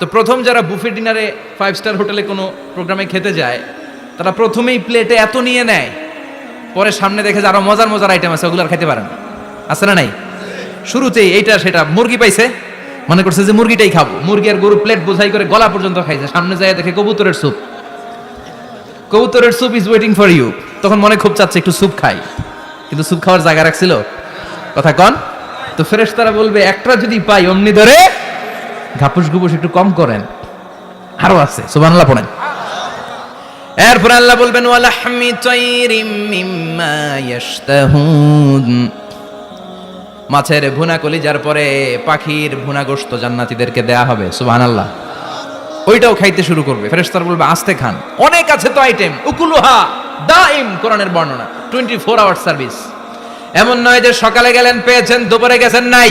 তো প্রথম যারা বুফে ডিনারে 5 স্টার হোটেলে কোনো প্রোগ্রামে খেতে যায়, তারা প্রথমেই প্লেটে এত নিয়ে নেয়, পরে সামনে দেখে যে আরো মজার মজার আইটেম আছে, ওগুলো আর খেতে পারে না। আছে না নাই? শুরুতেই এইটা সেটা মুরগি পাইছে, মনে করছে যে মুরগিটাই খাবো, মুরগি আর গরু প্লেট বোঝাই করে গলা পর্যন্ত খাইছে, সামনে যায় দেখে কবুতরের স্যুপ, কবুতরের soup is waiting for you. তখন মনে খুব চাচ্ছে একটু স্যুপ খাই, কিন্তু স্যুপ খাওয়ার জায়গা রাখছিল? কথা কন। তো ফেরেশতারা বলবে একটা যদি পাই অমনি ধরে ঘাপুস ঘুপুস একটু কম করেন, আরো আছে, সুবহানাল্লাহ পড়েন। এরপর আল্লাহ বলবেন ওয়ালাহমি তাইরিম মিম্মা ইয়াশতাহুন, মাছের ভুনা কলিজার পরে পাখির ভুনা গোশত জান্নাতীদেরকে দেয়া হবে, সুবহানাল্লাহ। ওইটাও খাইতে শুরু করবে, ফেরেশতারা বলবে আস্তে খান, অনেক আছে তো আইটেম, উকুলুহা দাইম, কোরআনের বর্ণনা 24 আওয়ার সার্ভিস। এমন নয় যে সকালে গেলেন পেয়েছেন, দুপুরে গেছেন নাই,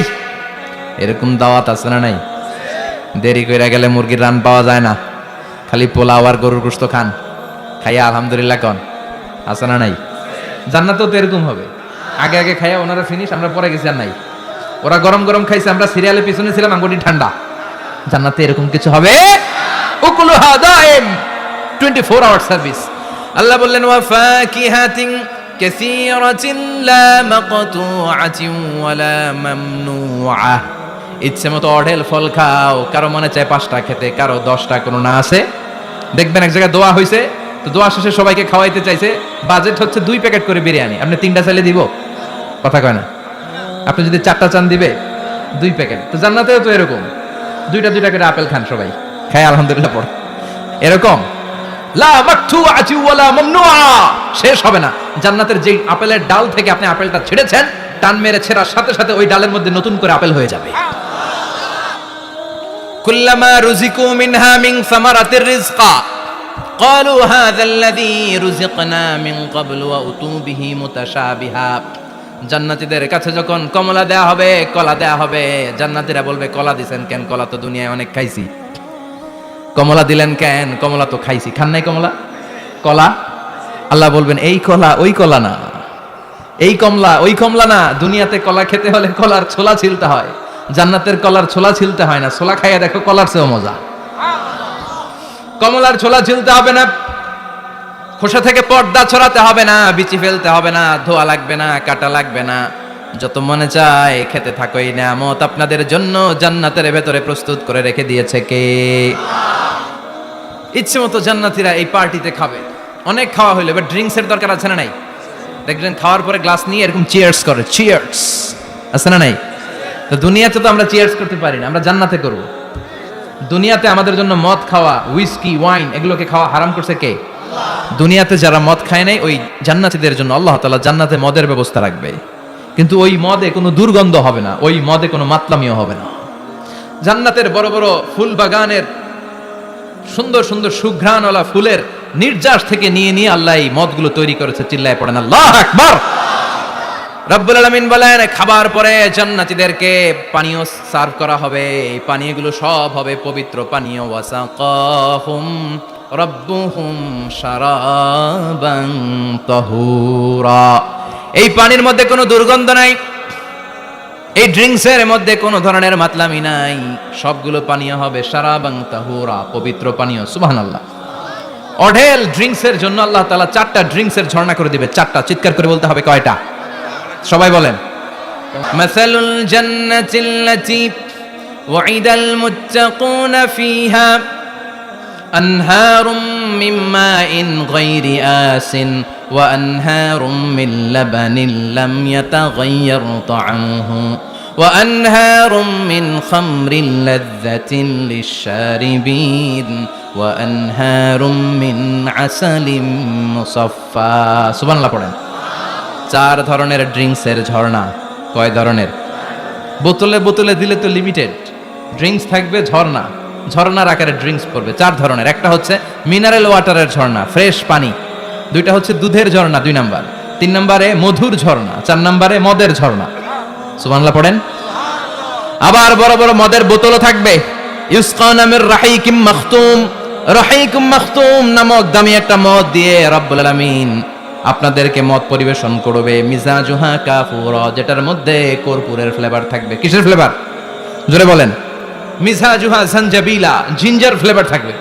এরকম দাওয়াত আছে না নাই? দেরি কইরা গেলে মুরগির রান পাওয়া যায় না, খালি পোলাও আর গরুর গোশত খান, খাইয়া আলহামদুলিল্লাহ কন, আছে না নাই? জান্নাতেও তো এরকম হবে, আগে আগে খাইয়া ওনারা ফিনিশ, আমরা পরে গেছি আর নাই। ওরা গরম গরম খাইছে, আমরা সিরিয়ালে পিছনে ছিলাম, আঙ্গুটি ঠান্ডা। জান্নাতে এরকম কিছু হবে, উকুলুহা দাইম 24 আওয়ার সার্ভিস। আল্লাহ বললেন ওয়া ফাকিহাতিন কাসীরাতিন লা মাকতুআতিন ওয়ালা মামনুআ, ইচ্ছে মতো অঢেল ফল খাও, কারো মনে চায় 5টা খেতে, কারো 10টা, কোনো না আছে। দেখবেন এক জায়গায় দোয়া হইছে, তো দোয়া শেষে সবাইকে খাওয়াইতে চাইছে, বাজেট হচ্ছে 2 প্যাকেট করে বিরিয়ানি, আপনি 3টা চাইলে দিব? কথা কয় না। আপনি যদি 4টা চান দিবে 2 প্যাকেট। তো জান্নাতেও তো এরকম, 2টা করে আপেল খান সবাই, খায় আলহামদুলিল্লাহ পড়, এরকম লা মাকতুআতি ওয়ালা মামনুআ, শেষ হবে না। জান্নাতের যে আপেলের ডাল থেকে আপনি আপেলটা ছেড়েছেন, টান মেরে ছেড়ার সাথে সাথে ওই ডালের মধ্যে নতুন করে আপেল হয়ে যাবে। কুল্লামা রুজিকু মিনহা মিন সামারাতির রিজকা ক্বালু হাযাল্লাযী রুজিকনা মিন ক্বাবলু ওয়া উতু বিহি মুতাশাবিহা, জান্নাতীদের কাছে যখন কমলা দেয়া হবে, কলা দেয়া হবে, জান্নাতীরা বলবে কলা দিবেন কেন, কলা তো দুনিয়ায় অনেক খাইছি, কমলা দিলেন কেন, কমলা তো খাইছি, খান নাই কমলা, কলা। আল্লাহ বলবেন এই কলা ওই কলা না, এই কমলা ওই কমলা না, দুনিয়াতে কলা খেতে হলে কলার ছোলা ছিলতে হয়, জান্নাতের কলার ছোলা ছিলতে হয় না, ছোলা খাইয়া দেখো কলার চেয়েও মজা। কমলার ছোলা ছিলতে হবে না, খোসা থেকে পর্দা ছড়াতে হবে না, বিচি ফেলতে হবে না, ধোয়া লাগবে না, কাটা লাগবে না, যত মনে চায় খেতে থাকো, এই নিয়ামত আপনাদের জন্য জান্নাতের ভেতরে প্রস্তুত করে রেখে দিয়েছে কে? ইচ্ছে মতো জান্নাতীরা এই পার্টিতে খাবে। অনেক খাওয়া হইলো, এবার ড্রিঙ্কস এর দরকার আছে না নাই? দেখবেন খাওয়ার পরে গ্লাস নিয়ে এরকম চিয়ার্স করে, চিয়ার্স, আছে না নাই? তো দুনিয়াতে তো আমরা চিয়ার্স করতে পারি না, আমরা জান্নাতে করব। দুনিয়াতে আমাদের জন্য মদ খাওয়া, হুইস্কি, ওয়াইন, এগুলোকে খাওয়া হারাম করছে কে? দুনিয়াতে যারা মদ খায় নাই, ওই জান্নাতীদের জন্য আল্লাহ তাআলা জান্নাতে মদের ব্যবস্থা রাখবে, কিন্তু ওই মদে কোনো দুর্গন্ধ হবে না, ওই মদে কোনো মাতলামিও হবে না। জান্নাতের বড় বড় ফুল বাগানের সুন্দর সুন্দর সুঘ্রাণওয়ালা ফুলের নির্যাস থেকে নিয়ে নিয়ে আল্লাহ এই মদগুলো তৈরি করেছে, চিল্লায় পড়েন আল্লাহু আকবার। রব্বুল আলামিন বলেন খাবার পরে জান্নাতীদেরকে পানীয় সার্ভ করা হবে, এই পানীয়গুলো সব হবে পবিত্র পানীয়, ওয়াসাকাহুম রাব্বুহুম শারাবান তাহুরা, এই পানির মধ্যে কোনো দুর্গন্ধ নাই, এই ড্রিঙ্কসের মধ্যে কোনো ধরনের মাতলামি নাই, সবগুলো পানীয় হবে শারাবান তাহুরা, পবিত্র পানীয়, সুবহানাল্লাহ। অঢেল ড্রিঙ্কসের জন্য আল্লাহ তাআলা 4টা ড্রিঙ্কসের ঝর্ণা করে দিবে, 4টা, চিৎকার করে বলতে হবে কয়টা? সবাই বলেন। মাসালুল জান্নাতিল্লাতী ওয়াইদাল মুত্তাকুনা ফিহা আনহারুম মিন মাইন গায়রি আসিন ওয়া আনহারুম মিন লাবানিন লাম ইয়াতাগায়্যার তা'আমুহু ওয়া আনহারুম মিন খামরিন লাযযাতিন লিশ-শারিবিন ওয়া আনহারুম মিন আসালিম মুসাফফা, সুবহানাল্লাহ পড়েন। 4 ধরনের ড্রিঙ্কসের ঝর্ণা। কয় ধরনের? বোতলে বোতলে দিলে তো লিমিটেড, ড্রিঙ্কস থাকবে ঝর্ণা, ঝর্ণার আকারে ড্রিঙ্কস পড়বে 4 ধরনের। একটা হচ্ছে মিনারেল ওয়াটারের ঝর্ণা, ফ্রেশ পানি। 2টা হচ্ছে দুধের ঝর্ণা 2 নাম্বার, 3 নম্বরে মধুর ঝর্ণা, 4 নম্বরে মদের ঝর্ণা, সুবহানাল্লাহ পড়েন। আবার বড় বড় মদের বোতলও থাকবে, ইউসকানা মির রাহিকিম মাখতুম, রাহিকুম মাখতুম নামক দামি একটা মদ দিয়ে রব্বুল আলামিন আপনাদেরকে মদ পরিবেশন করবে, মিজাজুহা কাফুরা, যেটার মধ্যে কর্পূরের ফ্লেভার থাকবে। কিসের ফ্লেভার? জোরে বলেন। মিজাজুহা জানজাবিলা, জিঞ্জার ফ্লেভার থাকবে।